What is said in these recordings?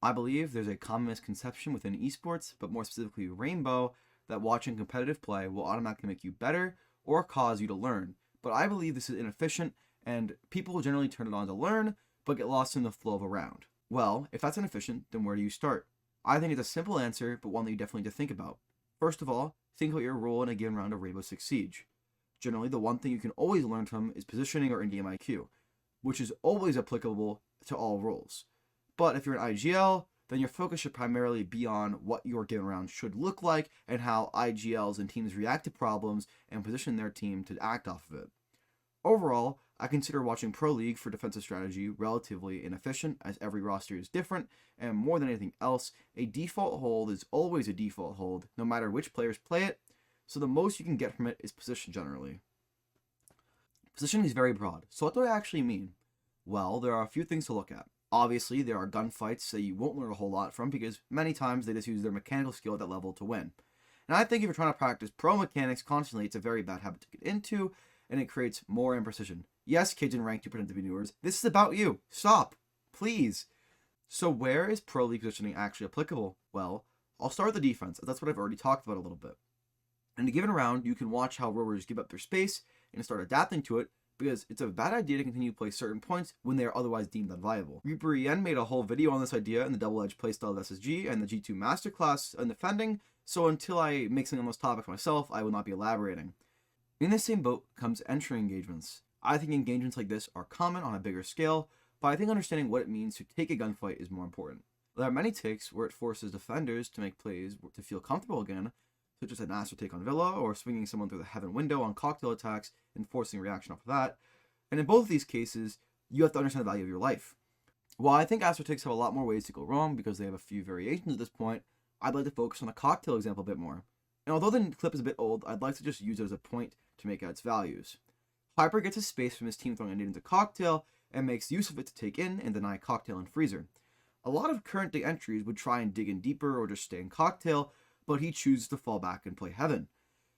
I believe there's a common misconception within esports, but more specifically Rainbow, that watching competitive play will automatically make you better or cause you to learn. But I believe this is inefficient, and people will generally turn it on to learn, but get lost in the flow of a round. Well, if that's inefficient, then where do you start? I think it's a simple answer, but one that you definitely need to think about. First of all, think about your role in a given round of Rainbow Six Siege. Generally, the one thing you can always learn from is positioning or in-game IQ, which is always applicable to all roles. But if you're an IGL, then your focus should primarily be on what your given round should look like and how IGLs and teams react to problems and position their team to act off of it. Overall, I consider watching Pro League for defensive strategy relatively inefficient, as every roster is different, and more than anything else, a default hold is always a default hold, no matter which players play it, so the most you can get from it is position generally. Positioning is very broad, so what do I actually mean? Well, there are a few things to look at. Obviously, there are gunfights that you won't learn a whole lot from because many times they just use their mechanical skill at that level to win. And I think if you're trying to practice pro mechanics constantly, it's a very bad habit to get into, and it creates more imprecision. Yes, kids in rank 2 pretend to be viewers. This is about you. Stop. Please. So where is Pro League positioning actually applicable? Well, I'll start with the defense, as that's what I've already talked about a little bit. In a given round, you can watch how rowers give up their space and start adapting to it, because it's a bad idea to continue to play certain points when they are otherwise deemed unviable. Reaper EN made a whole video on this idea in the double-edged playstyle of SSG and the G2 Masterclass on defending, so until I make something on those topics myself, I will not be elaborating. In the same boat comes entry engagements. I think engagements like this are common on a bigger scale, but I think understanding what it means to take a gunfight is more important. There are many takes where it forces defenders to make plays to feel comfortable again, such as an Astro take on Villa, or swinging someone through the heaven window on cocktail attacks and forcing reaction off of that. And in both of these cases, you have to understand the value of your life. While I think Astro takes have a lot more ways to go wrong because they have a few variations at this point, I'd like to focus on the cocktail example a bit more. And although the clip is a bit old, I'd like to just use it as a point to make out its values. Hyper gets his space from his team throwing a nade into cocktail and makes use of it to take in and deny cocktail and freezer. A lot of current day entries would try and dig in deeper or just stay in cocktail, but he chooses to fall back and play heaven.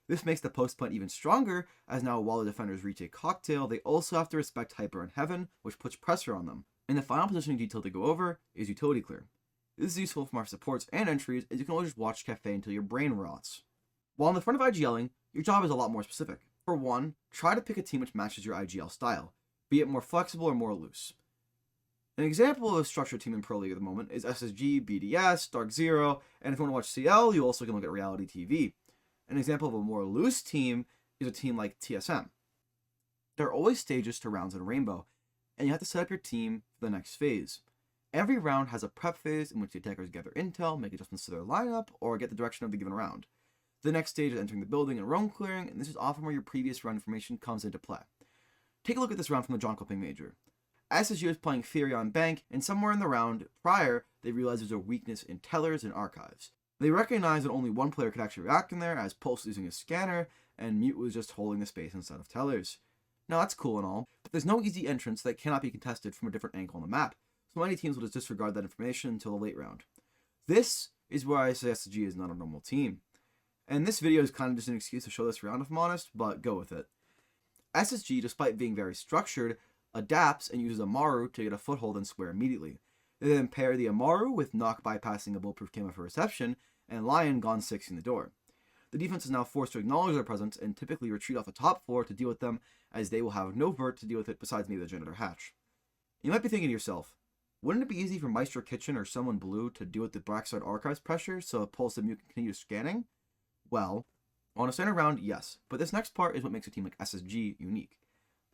This makes the post plant even stronger, as now while the defenders retake cocktail, they also have to respect Hyper and heaven, which puts pressure on them. And the final positioning detail to go over is utility clear. This is useful from our supports and entries, as you can always just watch Cafe until your brain rots. While in the front of IGLing, your job is a lot more specific. For one, try to pick a team which matches your IGL style, be it more flexible or more loose. An example of a structured team in Pro League at the moment is SSG, BDS, Dark Zero, and if you want to watch CL, you also can look at Reality TV. An example of a more loose team is a team like TSM. There are always stages to rounds in Rainbow, and you have to set up your team for the next phase. Every round has a prep phase in which the attackers gather intel, make adjustments to their lineup, or get the direction of the given round. The next stage is entering the building and roam clearing, and this is often where your previous round information comes into play. Take a look at this round from the John Clipping Major. SSG was playing Theory on Bank, and somewhere in the round prior, they realized there's a weakness in tellers and archives. They recognized that only one player could actually react in there, as Pulse was using a scanner, and Mute was just holding the space instead of tellers. Now that's cool and all, but there's no easy entrance that cannot be contested from a different angle on the map, so many teams will just disregard that information until the late round. This is where I say SSG is not a normal team. And this video is kind of just an excuse to show this round if I'm honest, but go with it. SSG, despite being very structured, adapts and uses Amaru to get a foothold and square immediately. They then pair the Amaru with Knock bypassing a bulletproof camo for reception, and Lion gone 6 in the door. The defense is now forced to acknowledge their presence and typically retreat off the top floor to deal with them, as they will have no vert to deal with it besides maybe the janitor hatch. You might be thinking to yourself, wouldn't it be easy for Maestro Kitchen or someone blue to deal with the Blackside Archives pressure so Pulse and Mute can continue scanning? Well, on a center round, yes, but this next part is what makes a team like SSG unique.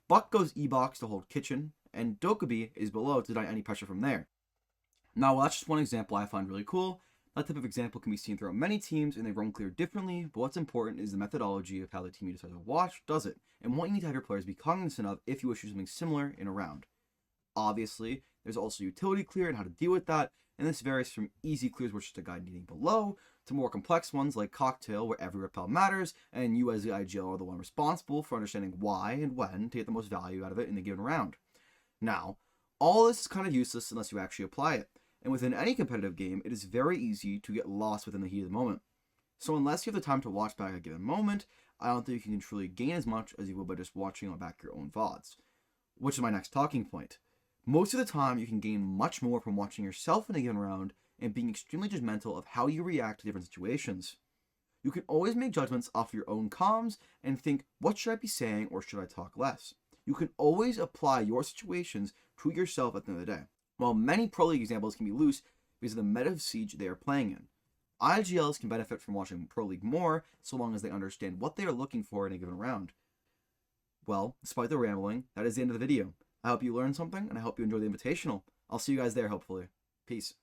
Buck goes E-Box to hold Kitchen, and Dokkaebi is below to deny any pressure from there. Now, while that's just one example I find really cool, that type of example can be seen throughout many teams and they roam clear differently, but what's important is the methodology of how the team you decide to watch does it, and what you need to have your players be cognizant of if you wish to do something similar in a round. Obviously, there's also utility clear and how to deal with that, and this varies from easy clears, which is a guide needing below, to more complex ones like Cocktail, where every repel matters, and you as the IGL are the one responsible for understanding why and when to get the most value out of it in the given round. Now, all this is kind of useless unless you actually apply it, and within any competitive game, it is very easy to get lost within the heat of the moment. So unless you have the time to watch back a given moment, I don't think you can truly gain as much as you will by just watching on back your own VODs. Which is my next talking point. Most of the time, you can gain much more from watching yourself in a given round and being extremely judgmental of how you react to different situations. You can always make judgments off your own comms and think, what should I be saying or should I talk less? You can always apply your situations to yourself at the end of the day. While many Pro League examples can be loose because of the meta of siege they are playing in, IGLs can benefit from watching Pro League more so long as they understand what they are looking for in a given round. Well, despite the rambling, that is the end of the video. I hope you learned something and I hope you enjoyed the invitational. I'll see you guys there, hopefully. Peace.